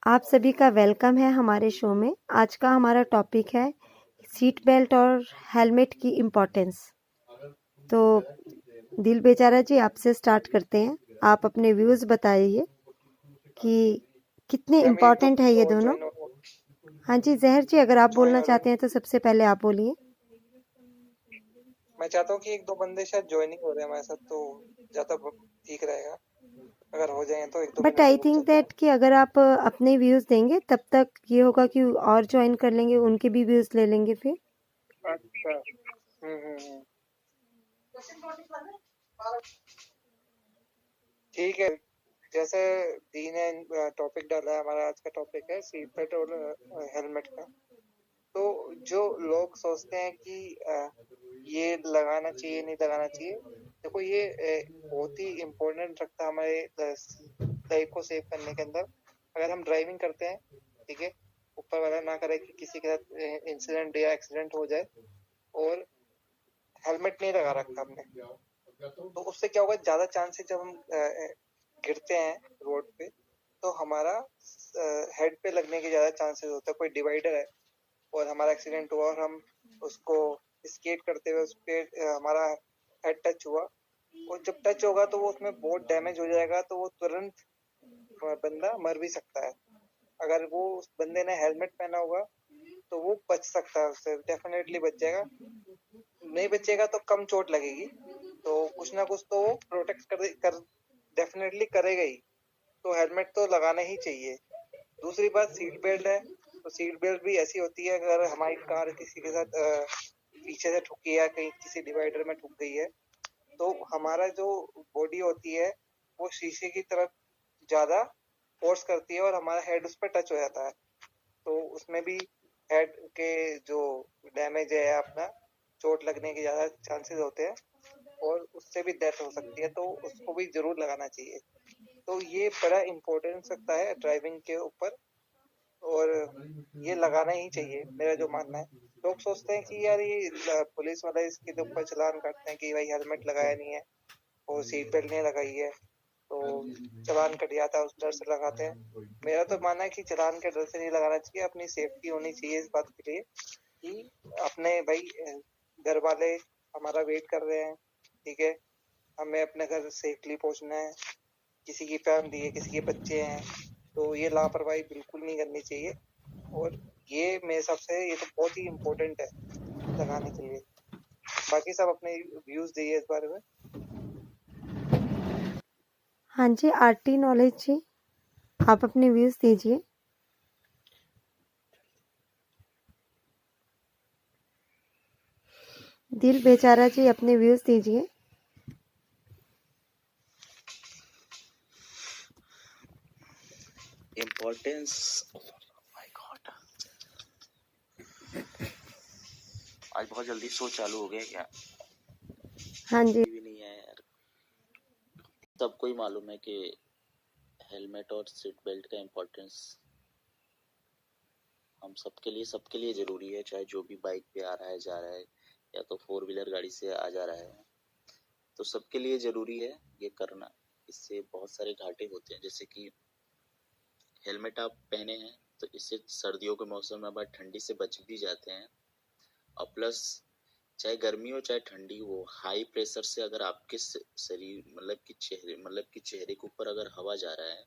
आप सभी का वेलकम है हमारे शो में। आज का हमारा टॉपिक है सीट बेल्ट और हेलमेट की इम्पोर्टेंस। तो दिल बेचारा जी, आपसे स्टार्ट करते हैं। आप अपने व्यूज़ बताइए कि कितने मैम एक दो इम्पोर्टेंट है ये और दोनों। ज्वाइन हो हाँ जी, जहर जी, अगर आप ज्वाइन बोलना हो रहे चाहते हैं तो सबसे पहले आप बोलिए। मैं चाहता हूँ कि एक दो बंदे शायद ज्वाइनिंग हो रहे हैं हमारे साथ, तो ज्यादा ठीक रहेगा। अगर हो जाए तो एक दो बट मिनट आई रुक थिंक जाते हैं। दैट कि अगर आप अपने व्यूज़ देंगे तब तक ये होगा कि और ज्वाइन कर लेंगे, उनके भी व्यूज़ ले लेंगे फिर। अच्छा। हम्म। ठीक है। जैसे दी ने टॉपिक डाला है, हमारा आज का टॉपिक है सीट बेल्ट और हेलमेट का। तो जो लोग सोचते हैं कि ये लगाना चाहिए नहीं लगाना चाहिए, देखो ये बहुत ही इम्पोर्टेंट रखता है हमारे लाइफ को सेव करने के अंदर। अगर हम ड्राइविंग करते हैं, ठीक है, ऊपर वाला ना करे कि किसी के साथ इंसिडेंट या एक्सीडेंट हो जाए और हेलमेट नहीं लगा रखा हमने, तो उससे क्या होगा, ज्यादा चांसेस जब हम गिरते हैं रोड पे तो हमारा हेड पे लगने के ज्यादा चांसेस होता है। कोई डिवाइडर है और हमारा एक्सीडेंट हुआ और हम उसको स्केट करते हुए उस पे हमारा हेड टच हुआ, और जब टच होगा तो वो उसमें बहुत डैमेज हो जाएगा, तो वो तुरंत बंदा मर भी सकता है। अगर वो उस बंदे ने हेलमेट पहना होगा तो वो बच सकता है, उससे डेफिनेटली बच जाएगा। नहीं बचेगा तो कम चोट लगेगी, तो कुछ ना कुछ तो वो प्रोटेक्ट कर डेफिनेटली करेगा ही। तो हेलमेट तो लगाना ही चाहिए। दूसरी बात सीट बेल्ट है, तो सीट बेल्ट भी ऐसी होती है, अगर हमारी कार किसी के साथ पीछे से ठुकी है, कहीं किसी डिवाइडर में ठुक गई है, तो हमारा जो बॉडी होती है वो शीशे की तरफ ज्यादा फोर्स करती है और हमारा हेड उस पर टच हो जाता है। तो उसमें भी हेड के जो डैमेज है अपना, चोट लगने के ज्यादा चांसेस होते हैं और उससे भी डेथ हो सकती है, तो उसको भी जरूर लगाना चाहिए। तो ये बड़ा इम्पोर्टेंस रखता है ड्राइविंग के ऊपर, और ये लगाना ही चाहिए, मेरा जो मानना है। लोग सोचते हैं कि यार ये पुलिस वाले इसके ऊपर चालान काटते हैं कि भाई हेलमेट लगाया नहीं है और सीट बेल्ट नहीं लगाई है, तो चालान कट जाता है, उस डर से लगाते हैं। मेरा तो मानना है कि चालान के डर से नहीं लगाना चाहिए, अपनी सेफ्टी होनी चाहिए इस बात के लिए कि अपने भाई घर वाले हमारा वेट कर रहे हैं, ठीक है, हमें अपने घर सेफली पहुंचना है, किसी की फैमिली है, किसी के बच्चे हैं, तो ये लापरवाही बिल्कुल नहीं करनी चाहिए। और ये मेरे हिसाब से ये तो बहुत ही इम्पोर्टेंट है लगाने के लिए। बाकी सब अपने व्यूज दिए इस बारे में। हाँ जी, आरटी नॉलेज जी, आप अपने व्यूज़ दीजिए। दिल बेचारा जी, अपने व्यूज़ दीजिए। इम्पोर्टेंस, माय गॉड, आज बहुत जल्दी शो चालू हो गया क्या? हाँ जी। भी नहीं है यार। सबको ही मालूम है कि हेलमेट और सीट बेल्ट का इम्पोर्टेंस हम सबके लिए जरूरी है, चाहे जो भी बाइक पे आ रहा है जा रहा है या तो फोर व्हीलर गाड़ी से आ जा रहा है, तो सबके लिए जरूरी है ये करना। इससे बहुत सारे घाटे होते हैं, जैसे कि हेलमेट आप पहने हैं तो इससे सर्दियों के मौसम में आप ठंडी से बच भी जाते हैं, और प्लस चाहे गर्मी हो चाहे ठंडी हो, हाई प्रेशर से अगर आपके शरीर मतलब कि चेहरे के ऊपर अगर हवा जा रहा है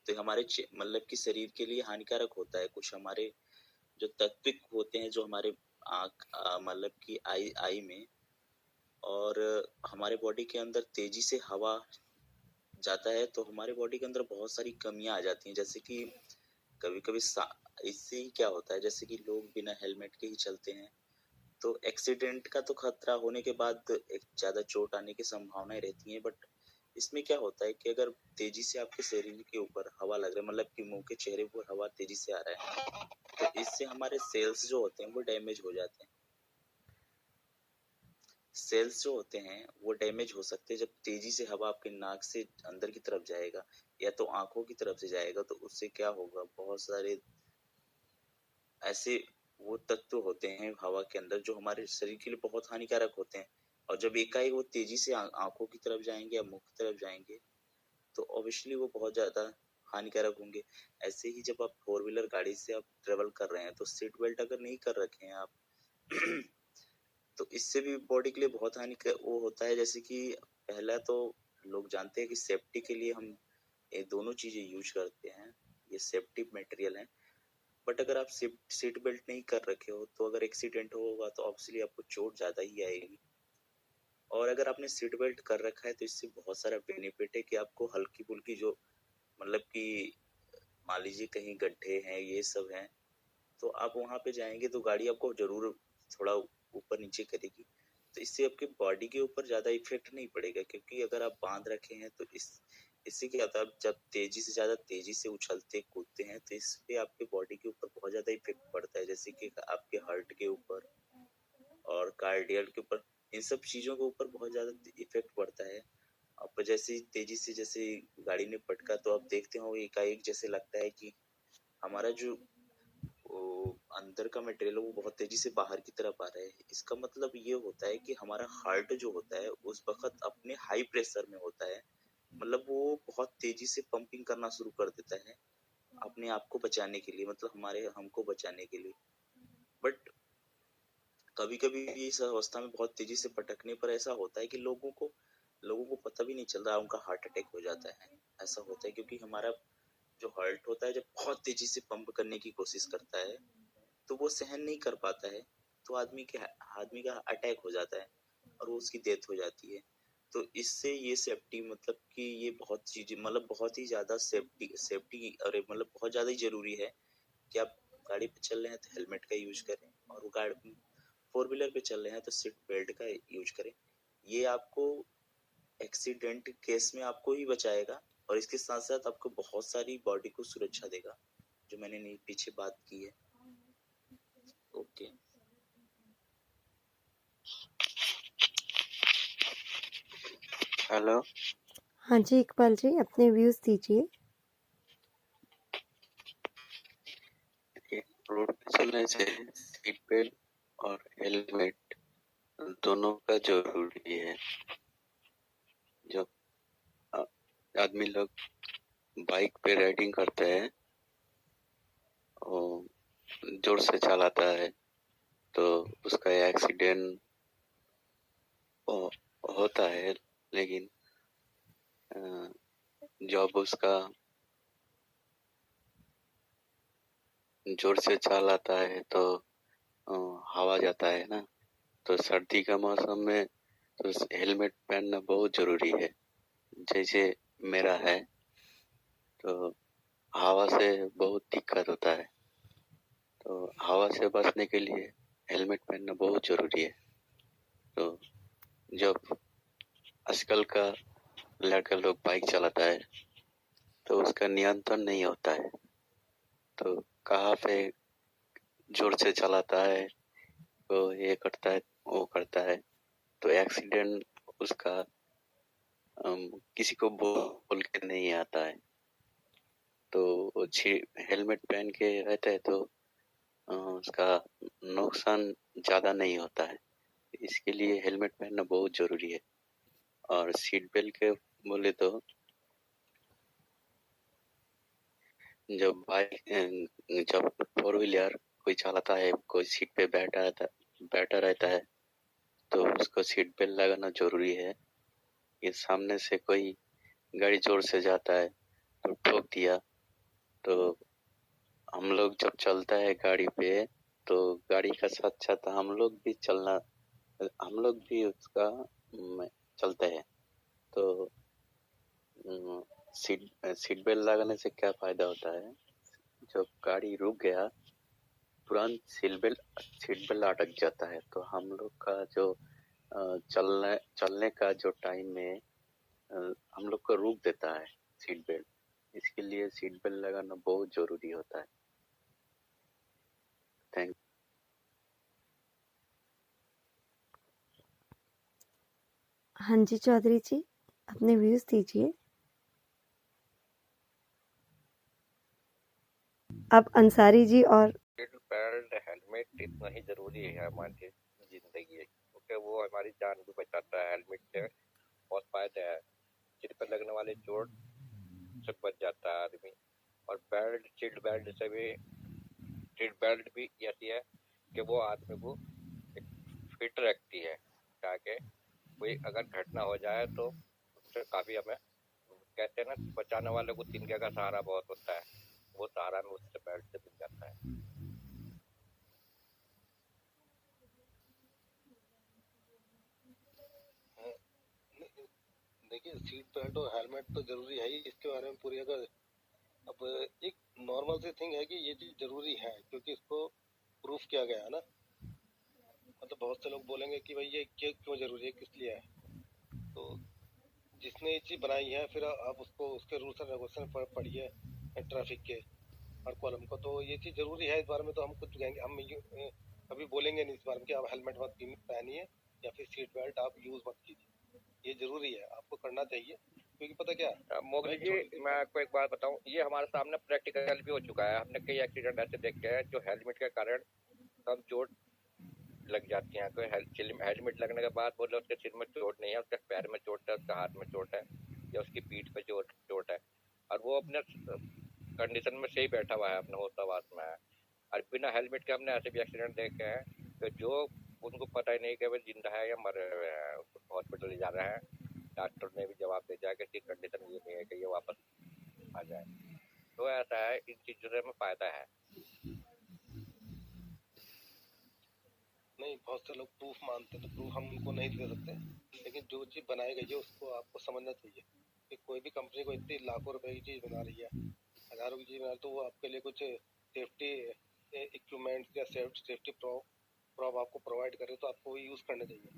तो हमारे मतलब कि शरीर के लिए हानिकारक होता है। कुछ हमारे जो तत्व होते हैं जो हमारे आँख मतलब कि आई में और हमारे बॉडी के अंदर तेजी से हवा जाता है, तो हमारे बॉडी के अंदर बहुत सारी कमियां आ जाती हैं। जैसे कि कभी कभी इससे ही क्या होता है, जैसे कि लोग बिना हेलमेट के ही चलते हैं, तो एक्सीडेंट का तो खतरा होने के बाद एक ज्यादा चोट आने की संभावनाएं रहती हैं। बट इसमें क्या होता है कि अगर तेजी से आपके शरीर के ऊपर हवा लग रहा है, मतलब कि मुंह के चेहरे पर हवा तेजी से आ रहा है, तो इससे हमारे सेल्स जो होते हैं वो डैमेज हो जाते हैं। सेल्स जो होते हैं वो डैमेज हो सकते हैं जब तेजी से हवा आपके नाक से अंदर की तरफ जाएगा या तो आंखों की तरफ से जाएगा, तो उससे क्या होगा, बहुत सारे ऐसे वो तत्व होते हैं हवा के अंदर जो हमारे शरीर के लिए बहुत हानिकारक होते हैं, और जब एकाएक वो तेजी से आंखों की तरफ जाएंगे या मुंह की तरफ जाएंगे तो ऑब्वियसली वो बहुत ज्यादा हानिकारक होंगे। ऐसे ही जब आप 4 व्हीलर गाड़ी से आप ट्रेवल कर रहे हैं तो सीट बेल्ट अगर नहीं कर रखे हैं आप तो इससे भी बॉडी के लिए बहुत वो होता है। जैसे कि पहला तो लोग जानते हैं कि सेफ्टी के लिए हम ये दोनों चीजें यूज करते हैं, ये सेफ्टी मटेरियल है। बट अगर आप सीट बेल्ट नहीं कर रखे हो तो अगर एक्सीडेंट होगा तो ऑब्वियसली आपको चोट ज्यादा ही आएगी। और अगर आपने सीट बेल्ट कर रखा है तो इससे बहुत सारा बेनिफिट है कि आपको हल्की फुल्की जो मतलब कि मान लीजिए कहीं गड्ढे हैं ये सब हैं तो आप वहां पे जाएंगे तो गाड़ी आपको जरूर थोड़ा ऊपर नीचे करेगी, तो इससे आपके बॉडी के ऊपर ज्यादा इफेक्ट नहीं पड़ेगा। क्योंकि अगर आप बांध रखे हैं तो इससे क्या होता है, जब ज्यादा तेजी से उछलते कूदते हैं तो इस पे आपके बॉडी के ऊपर बहुत ज्यादा इफेक्ट पड़ता है, जैसे कि आपके हार्ट के ऊपर और कार्डियल के ऊपर, इन सब चीजों के ऊपर बहुत ज्यादा इफेक्ट पड़ता है। आप जैसे तेजी से जैसे गाड़ी ने पटका तो आप देखते हो एकाएक जैसे लगता है कि हमारा जो वो अंदर का मटेरियल वो बहुत तेजी से बाहर की तरफ आ रहा है। इसका मतलब ये होता है कि हमारा हार्ट जो होता है उस वक्त अपने हाई प्रेशर में होता है, मतलब वो बहुत तेजी से पंपिंग करना शुरू कर देता है अपने आप को बचाने के लिए, मतलब हमको बचाने के लिए। बट कभी कभी इस अवस्था में बहुत तेजी से पटकने पर ऐसा होता है कि लोगों को पता भी नहीं चल रहा, उनका हार्ट अटैक हो जाता है। ऐसा होता है क्योंकि हमारा जो हार्ट होता है जब बहुत तेजी से पंप करने की कोशिश करता है तो वो सहन नहीं कर पाता है, तो आदमी का अटैक हो जाता है और वो उसकी डेथ हो जाती है। तो इससे ये सेफ्टी मतलब कि ये बहुत चीजें मतलब बहुत ही ज्यादा सेफ्टी और मतलब बहुत ज्यादा ही जरूरी है कि आप गाड़ी पे चल रहे हैं तो हेलमेट का यूज करें, और गाड़ी 4 व्हीलर पे चल रहे हैं तो सीट बेल्ट का यूज करें। ये आपको एक्सीडेंट केस में आपको ही बचाएगा और इसके साथ साथ आपको बहुत सारी बॉडी को सुरक्षा देगा, जो मैंने पीछे बात की है। Okay hello. हाँ जी इकबाल जी, अपने व्यूज दीजिए। रोड पे चलने से सीट बेल्ट और हेलमेट दोनों का जरूरी है। जब आदमी लोग बाइक पे राइडिंग करते हैं और जोर से चलाता है तो उसका एक्सीडेंट होता है, लेकिन जब उसका जोर से चलाता है तो हवा जाता है ना, तो सर्दी का मौसम में तो हेलमेट पहनना बहुत जरूरी है। जैसे मेरा है तो हवा से बहुत दिक्कत होता है, तो हवा से बचने के लिए हेलमेट पहनना बहुत जरूरी है। तो जब आजकल का लड़का लोग बाइक चलाता है तो उसका नियंत्रण नहीं होता है, तो कहाँ पे जोर से चलाता है तो ये करता है वो करता है, तो एक्सीडेंट उसका किसी को बोल के नहीं आता है। तो हेलमेट पहन के रहता है तो उसका नुकसान ज्यादा नहीं होता है, इसके लिए हेलमेट पहनना बहुत जरूरी है। और सीट बेल्ट के बोले तो जब जब 4 व्हीलर कोई चलाता है, कोई सीट पे बैठा रहता है तो उसको सीट बेल्ट लगाना जरूरी है। ये सामने से कोई गाड़ी जोर से जाता है तो ठोक दिया, तो हम लोग जब चलता है गाड़ी पे तो गाड़ी का साथ साथ हम लोग भी उसका चलते हैं। तो सीट बेल्ट लगाने से क्या फायदा होता है, जब गाड़ी रुक गया तुरंत सीट बेल्ट अटक जाता है, तो हम लोग का जो चलने का जो टाइम में हम लोग को रोक देता है सीट बेल्ट। इसके लिए सीट बेल्ट लगाना बहुत जरूरी होता है। थैंक हाँ जी चौधरी जी, अपने व्यूज दीजिए। अब अंसारी जी और सीट बेल्ट हेलमेट इतना ही जरूरी है हमारी जिंदगी में, क्योंकि वो हमारी जान भी बचाता है। हेलमेट से बहुत फायदा है। सिर पर लगने वाले चोट से बच जाता है आदमी। और बेल्ट, सीट बेल्ट से भी, सीट बेल्ट भी ऐसी है कि वो आदमी को फिट रखती है, ताकि कोई अगर घटना हो जाए तो उससे काफी हमें, कहते हैं ना, बचाने वाले को तिनके का सहारा बहुत होता है, वो सहारा में उससे बेल्ट से मिल जाता है। देखिए, सीट बेल्ट और हेलमेट तो जरूरी है ही, इसके बारे में पूरी अगर अब एक नॉर्मल सी थिंग है कि ये चीज जरूरी है, क्योंकि इसको प्रूफ किया गया है ना। मतलब बहुत से लोग बोलेंगे कि भाई ये क्यों जरूरी है, किस लिए है। तो जिसने ये चीज बनाई है, फिर आप उसको उसके रूल्स एंड रेगुलेशन पढ़िए ट्रैफिक के हर कॉलम को, तो ये चीज जरूरी है। इस बारे में तो हम कुछ कहेंगे, हम कभी बोलेंगे नहीं इस बारे में कि आप हेलमेट मत पहनिए या फिर सीट बेल्ट आप यूज मत कीजिए। ये जरूरी है, आपको करना चाहिए, क्योंकि पता क्या मोगली जी, मैं आपको एक बात बताऊं, ये हमारे सामने प्रैक्टिकल भी हो चुका है। हमने कई एक्सीडेंट ऐसे देखे हैं जो हेलमेट के कारण कम चोट लग जाती है। कोई हेलमेट लगने के बाद बोले उसके सिर में चोट नहीं है, उसके पैर में चोट है, उसके हाथ में चोट है, या उसकी पीठ पे चोट है, और वो अपने कंडीशन में सही बैठा हुआ है, अपने होशाबाश में है। और बिना हेलमेट के हमने ऐसे भी एक्सीडेंट देखे हैं कि जो उनको पता ही नहीं कि वे जिंदा है या मरे हुए हैं, उसको हॉस्पिटल ले जा रहे हैं, डॉक्टर ने भी जवाब दे दिया कि इसकी कंडीशन ये नहीं है कि ये वापस आ जाए। तो ऐसा है, इन चीजों से हमें फायदा है। नहीं, बहुत से लोग प्रूफ मानते हैं, तो प्रूफ हम उनको नहीं दे सकते, लेकिन जो चीज बनाई गई है उसको आपको समझना चाहिए कि कोई भी कंपनी को इतनी लाखों रुपए की चीज बना रही है, हजारों की चीज बना रही है, तो वो आपके लिए कुछ सेफ्टी इक्विपमेंट या सेफ्टी प्रॉप आपको प्रोवाइड करे, तो आपको यूज करने चाहिए।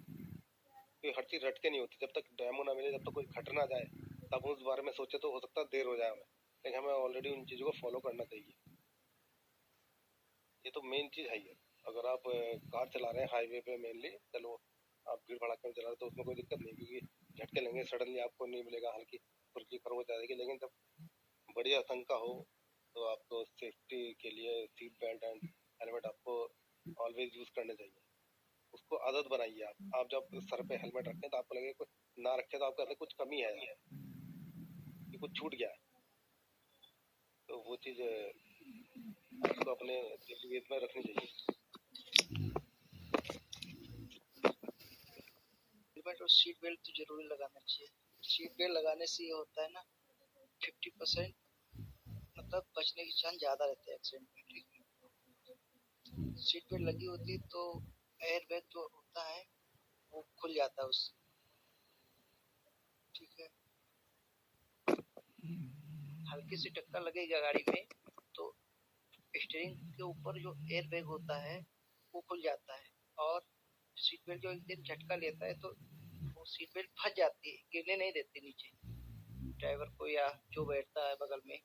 क्योंकि हर चीज रट के नहीं होती, जब तक डेमो ना मिले, जब तक कोई घट ना जाए, तब उस बारे में सोचे तो हो सकता है देर हो जाए हमें, लेकिन हमें ऑलरेडी उन चीजों को फॉलो करना चाहिए। ये तो मेन चीज है ही। अगर आप कार चला रहे हैं हाईवे पे, मेनली चलो आप भीड़ भड़ाके में चला रहे हैं तो उसमें कोई दिक्कत नहीं, क्योंकि झटके लेंगे सडनली आपको नहीं मिलेगा, हल्की फुल्की खरोच आ जाएगी। लेकिन जब बड़ी आशंका हो तो आपको सेफ्टी के लिए सीट बेल्ट एंड हेलमेट आपको ऑलवेज यूज करने चाहिए। उसको आदत बनाइए। आप जब सर पे हेलमेट रखें तो आपको लगे ना रखे तो आपके अंदर कुछ कमी है, कि कुछ छूट गया है, तो वो चीज आपको अपने डेली वेज में रखनी चाहिए। हेलमेट और सीट बेल्ट तो जरूरी लगाना चाहिए। सीट बेल्ट लगाने से ये होता है ना, 50% मतलब बचने की चांस ज्यादा रहते हैं एक्सीडेंट में। सीट बेल्ट लगी होती है तो एयर बैग जो होता है वो खुल जाता है उससे, ठीक है। हल्की सी टक्कर लगेगा गाड़ी में तो स्टीयरिंग के ऊपर जो एयर बैग होता है वो खुल जाता है, और सीट बेल्ट जो एक दिन झटका लेता है तो वो सीट बेल्ट फंस जाती है, गिरने नहीं देती नीचे ड्राइवर को या जो बैठता है बगल में।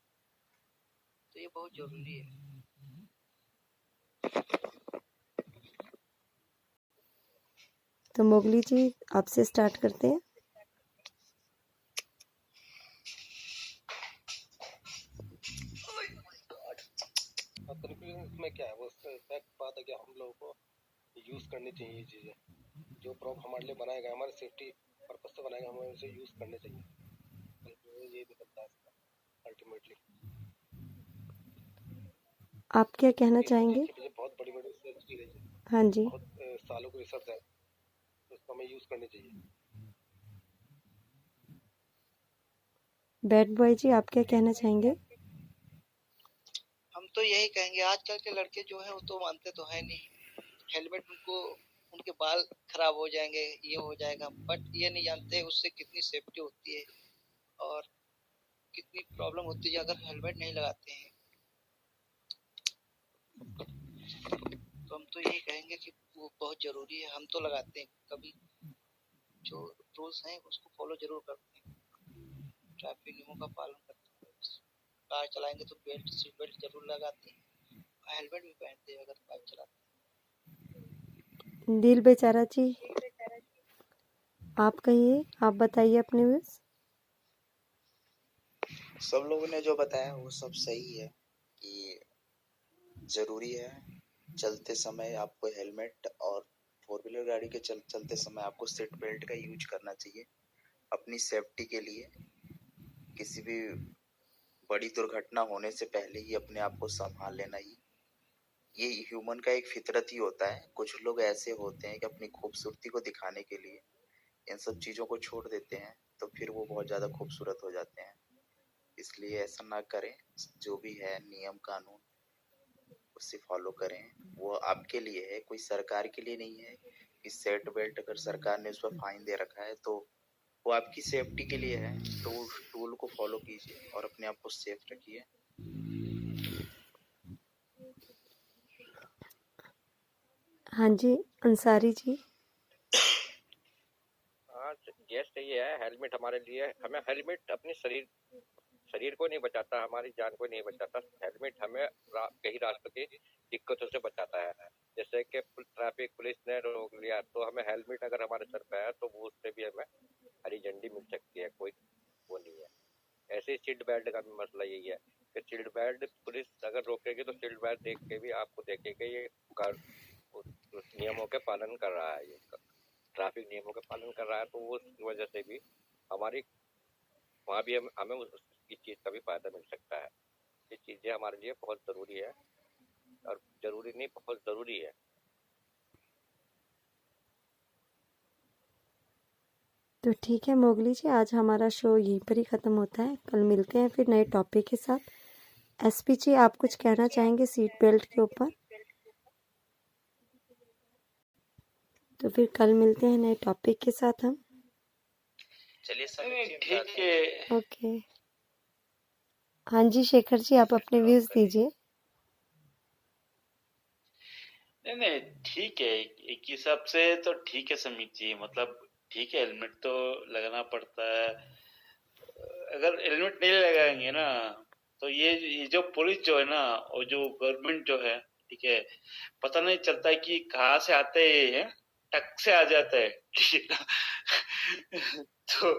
तो ये बहुत जरूरी है। तो मोगली जी, आपसे स्टार्ट करते हैं। कंक्लूजन इसमें क्या है, वो फैक्ट बात है कि हम लोगों को यूज करनी चाहिए ये चीजें, जो प्रॉप हमारे लिए बनाए गए, हमारे सेफ्टी पर्पस से बनाए गए, हमें उसे यूज करने चाहिए। ये निकलता है अल्टीमेटली। आप क्या कहना चाहेंगे? बहुत बड़ी बड़ी रिसर्च की गई है, हाँ जी, बहुत सालों की रिसर्च है, तो उसको हमें यूज करनी चाहिए। बैड बॉय जी, आप क्या कहना चाहेंगे? हम तो यही कहेंगे, आजकल के लड़के जो है वो तो मानते तो है नहीं। हेलमेट उनको, उनके बाल खराब हो जाएंगे, ये हो जाएगा, बट ये नहीं जानते उससे कितनी सेफ्टी होती है और कितनी प्रॉब्लम होती है अगर हेलमेट नहीं लगाते हैं। तो हम तो यही कहेंगे कि वो बहुत जरूरी है। हम तो लगाते हैं, कभी जो रूल्स हैं उसको फॉलो जरूर करते हैं, ट्रैफिक नियमों का पालन करते हैं। कार चलाएंगे तो बेल्ट, सीट बेल्ट जरूर लगाते हैं, हेलमेट भी पहनते हैं अगर बाइक चलाते हैं। दिल बेचारा जी, आप कहिए, आप बताइए अपने व्यूज। सब लोगों ने जो बताया वो सब सही है कि जरूरी है। चलते समय आपको हेलमेट और 4 व्हीलर गाड़ी के चलते समय आपको सीट बेल्ट का यूज करना चाहिए अपनी सेफ्टी के लिए। किसी भी बड़ी दुर्घटना होने से पहले ही अपने आप को संभाल लेना ही ये ह्यूमन का एक फितरत ही होता है। कुछ लोग ऐसे होते हैं कि अपनी खूबसूरती को दिखाने के लिए इन सब चीजों को छोड़ देते हैं, तो फिर वो बहुत ज्यादा खूबसूरत हो जाते हैं। इसलिए ऐसा ना करें, जो भी है नियम कानून उसे फॉलो करें। वो आपके लिए है, कोई सरकार के लिए नहीं है। कि सेट बेल्ट अगर सरकार ने उस पर फाइन दे रखा है तो वो आपकी सेफ्टी के लिए है, तो उस टूल को फॉलो कीजिए और अपने आप को सेफ रखिए। हाँ जी, अंसारी जी। हाँ, ये सही है। हेलमेट हमारे लिए, हमें हेलमेट अपने शरीर को नहीं बचाता, हमारी जान को नहीं बचाता। हेलमेट हमें कई रास्तों की दिक्कतों से बचाता है। जैसे कि ट्रैफिक पुलिस ने रोक लिया तो हमें हेलमेट अगर हमारे सर पे है तो वो उससे भी हमें हरी झंडी मिल सकती है, कोई वो नहीं है। ऐसे ही सीट बेल्ट का भी मसला यही है कि सीट बेल्ट पुलिस अगर रोकेगी तो सीट बेल्ट देख के भी आपको देखेगा ये उस नियमों के पालन कर रहा है, ये ट्रैफिक नियमों के पालन कर रहा है, तो वो उस वजह से भी हमारी वहाँ भी हमें इस चीज़ का भी फायदा मिल सकता है। ये चीज़ें हमारे लिए बहुत ज़रूरी है, और ज़रूरी नहीं, बहुत ज़रूरी है। तो ठीक है मोगली जी, आज हमारा शो यहीं पर ही ख़त्म होता है। कल मिलते हैं फिर नए टॉपिक के साथ। एसपी जी, आप कुछ कहना चाहेंगे सीट बेल्ट के ऊपर? तो फिर कल मिलते हैं नए टॉपिक के साथ हम। चलिए ठीक है। ओके। हाँ जी शेखर जी, आप अपने व्यूज दीजिए। नहीं ठीक है, एक हिसाब से तो ठीक है समीत जी, मतलब ठीक है, हेलमेट तो लगाना पड़ता है। अगर हेलमेट नहीं लगाएंगे ना तो ये जो पुलिस जो है ना, और जो गवर्नमेंट जो है, ठीक है, पता नहीं चलता है कि कहाँ से आते हैं, टक से आ जाता है, ठीक है ना तो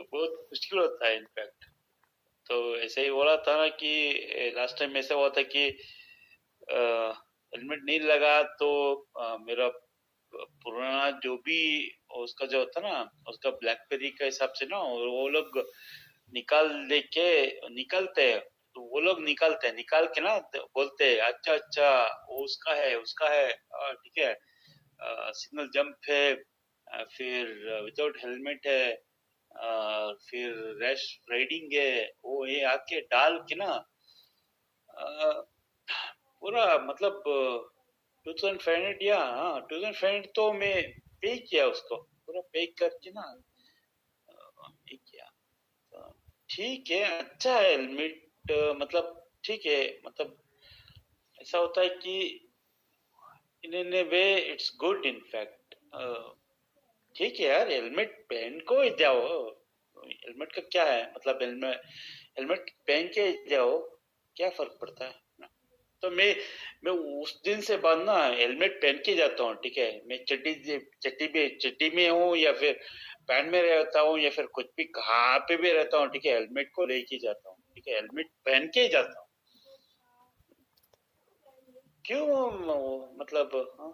बहुत मुश्किल होता है इनफैक्ट। तो ऐसे ही बोला था ना कि लास्ट टाइम ऐसा हुआ था कि हेलमेट नहीं लगा तो मेरा पुराना जो भी उसका जो होता ना, उसका ब्लैकबेरी का हिसाब से ना वो लोग निकलते हैं, तो वो लोग निकाल के ना बोलते हैं अच्छा वो उसका है ठीक है, सिग्नल जंप है, फिर विदाउट हेलमेट है, फिर रैश राइडिंग है, वो ये आके डाल के ना पूरा मतलब 2500 या 2500 तो मैं पे किया उसको, पूरा पे करके ना पे किया। ठीक है, अच्छा है हेलमेट, मतलब ठीक है, मतलब ऐसा होता है कि इन ए वे इट्स गुड इनफैक्ट। ठीक है यार, हेलमेट पहन को ही जाओ, हेलमेट का क्या है, मतलब हेलमेट पहन के जाओ, क्या फर्क पड़ता है ना। तो मैं उस दिन से बाद ना हेलमेट पहन के जाता हूँ, ठीक है, मैं चड्डी में हूँ या फिर पैंट में रहता हूँ या फिर कुछ भी कहाँ पे भी रहता हूँ, ठीक है, हेलमेट को लेके जाता हूँ, ठीक है, हेलमेट पहन के ही जाता हूँ। क्यों मतलब हाँ?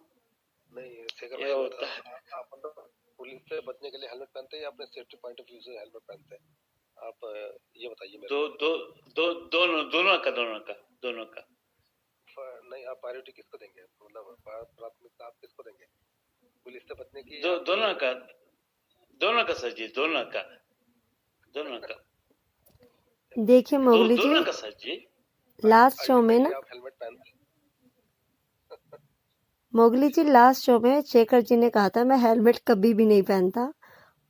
नहीं शेखर ये भाई, होता है। आप मतलब पुलिस से बचने के लिए हेलमेट पहनते हैं या अपने सेफ्टी पॉइंट ऑफ व्यू से हेलमेट पहनते हैं? आप ये बताइए मेरे दोनों का नहीं, आप प्रायोरिटी किसको देंगे, मतलब प्राथमिकता आप किसको देंगे, पुलिस से बचने की? दोनों का सर जी, दोनों का देखिए मोगली दोनों जी, का सर जी। लास्ट शो में ना, आप हेलमेट पहनते मोगली जी लास्ट शो में शेखर जी ने कहा था मैं हेलमेट कभी भी नहीं पहनता,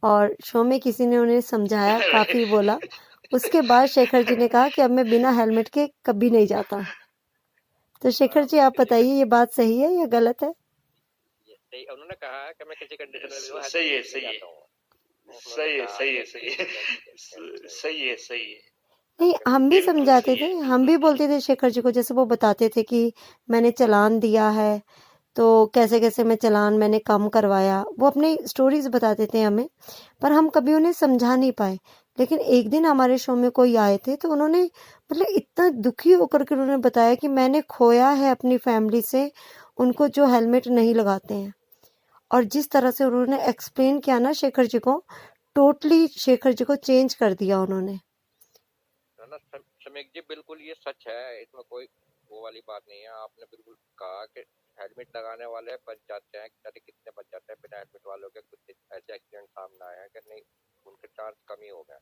और शो में किसी ने उन्हें समझाया, काफी बोला। उसके बाद शेखर जी ने कहा कि अब मैं बिना हेलमेट के कभी नहीं जाता। तो शेखर जी आप बताइए, ये बात सही है या गलत है? ये सही, उन्होंने कहा है कि मैं किसी कंडीशन में भी हूँ, सही है, हेलमेट सही है, जाता हूँ। सही है, सही है, सही है, सही है, सही है। नहीं, हम भी बिल्कुल समझाते सही थे, है। हम भी बोलते थे शेखर जी को, जैसे वो बताते थे कि मैंने चालान दिया है तो कैसे कैसे मैं चालान मैंने कम करवाया, वो अपनी स्टोरीज बताते थे हमें, पर हम कभी उन्हें समझा नहीं पाए। लेकिन एक दिन हमारे शो में कोई आए थे तो उन्होंने मतलब इतना दुखी होकर के उन्होंने बताया कि मैंने खोया है अपनी फैमिली से उनको जो हेलमेट नहीं लगाते हैं। और जिस तरह से उन्होंने एक्सप्लेन किया ना शेखर जी को, टोटली शेखर जी को चेंज कर दिया उन्होंने। है ना समीक जी, बिल्कुल ये सच है, इसमें कोई वो वाली बात नहीं है। आपने बिल्कुल कहा कि हेलमेट लगाने वाले बच जाते हैं, अरे कितने बच जाते हैं बिना हेलमेट वालों के, कुछ ऐसे एक्सीडेंट सामने आए हैं कि नहीं, उनके चांस कम ही हो गए।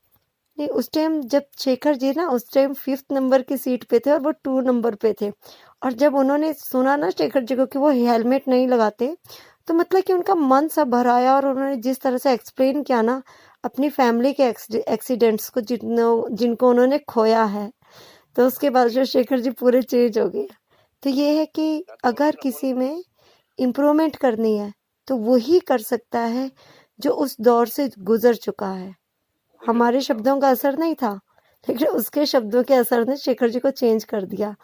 नहीं, उस टाइम जब शेखर जी ना उस टाइम 5th नंबर की सीट पे थे और वो 2 नंबर पे थे, और जब उन्होंने सुना ना शेखर जी को कि वो हेलमेट नहीं लगाते, तो मतलब कि उनका मन सा भर आया, और उन्होंने जिस तरह से एक्सप्लेन किया ना अपनी फैमिली के एक्सीडेंट्स को जिनको उन्होंने खोया है, तो उसके बाद जो शेखर जी पूरे चेंज हो गए। तो ये है कि अगर किसी में इम्प्रूवमेंट करनी है तो वही कर सकता है जो उस दौर से गुजर चुका है। हमारे शब्दों का असर नहीं था, लेकिन उसके शब्दों के असर ने शेखर जी को चेंज कर दिया।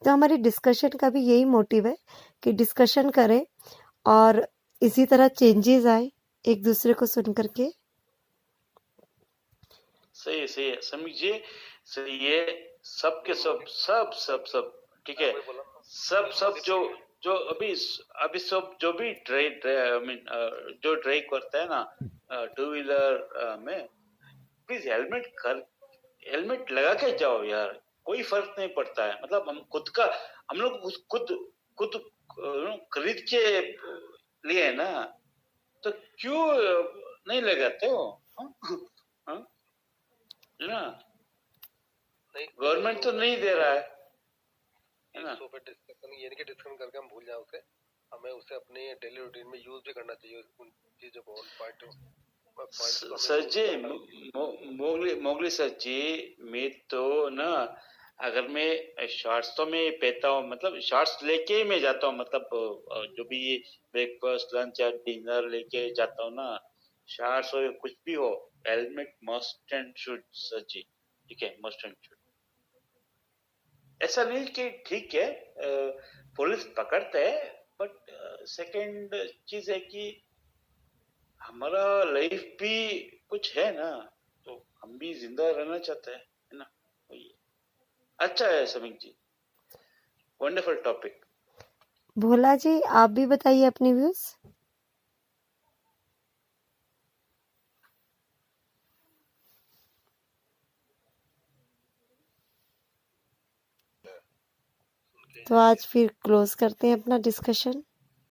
तो हमारी डिस्कशन का भी यही मोटिव है कि डिस्कशन करें और इसी तरह चेंजेस आए एक दूसरे को सुन करके। सही है समीक जी, सही है। सब के सब सब सब सब ठीक है। सब सब जो अभी अभी सब जो भी जो ड्राइव करता है ना 2 व्हीलर में, प्लीज हेलमेट लगा के जाओ यार, कोई फर्क नहीं पड़ता है। मतलब हम लोग खुद खरीद के लिए है ना, तो क्यों नहीं लगाते हो? हाँ? है ना, नहीं, गवर्नमेंट तो नहीं दे रहा है ना। इस पे डिस्कशन ये नहीं कि डिस्कशन करके हम भूल जाए उसे, हमें उसे अपनी डेली रूटीन में यूज भी करना चाहिए उन चीजों को, सर जी, मोगली सर जी, मैं तो ना अगर मैं शॉर्ट्स तो मैं पहनता हूँ, मतलब शॉर्ट्स लेके ही मैं जाता हूँ, मतलब जो भी ये ब्रेकफास्ट लंच या डिनर लेके जाता हूँ ना, शॉर्ट्स हो कुछ भी हो, helmet must and should sir ji, ठीक है, मस्ट एंड शुड। ऐसा नहीं कि ठीक है पुलिस पकड़ते है, बट सेकंड चीज है कि हमारा लाइफ भी कुछ है ना, तो हम भी जिंदा रहना चाहते हैं, है ना। वही अच्छा है समीक जी, वंडरफुल टॉपिक। भोला जी, आप भी बताइए अपने व्यूज। तो आज फिर क्लोज करते हैं अपना डिस्कशन।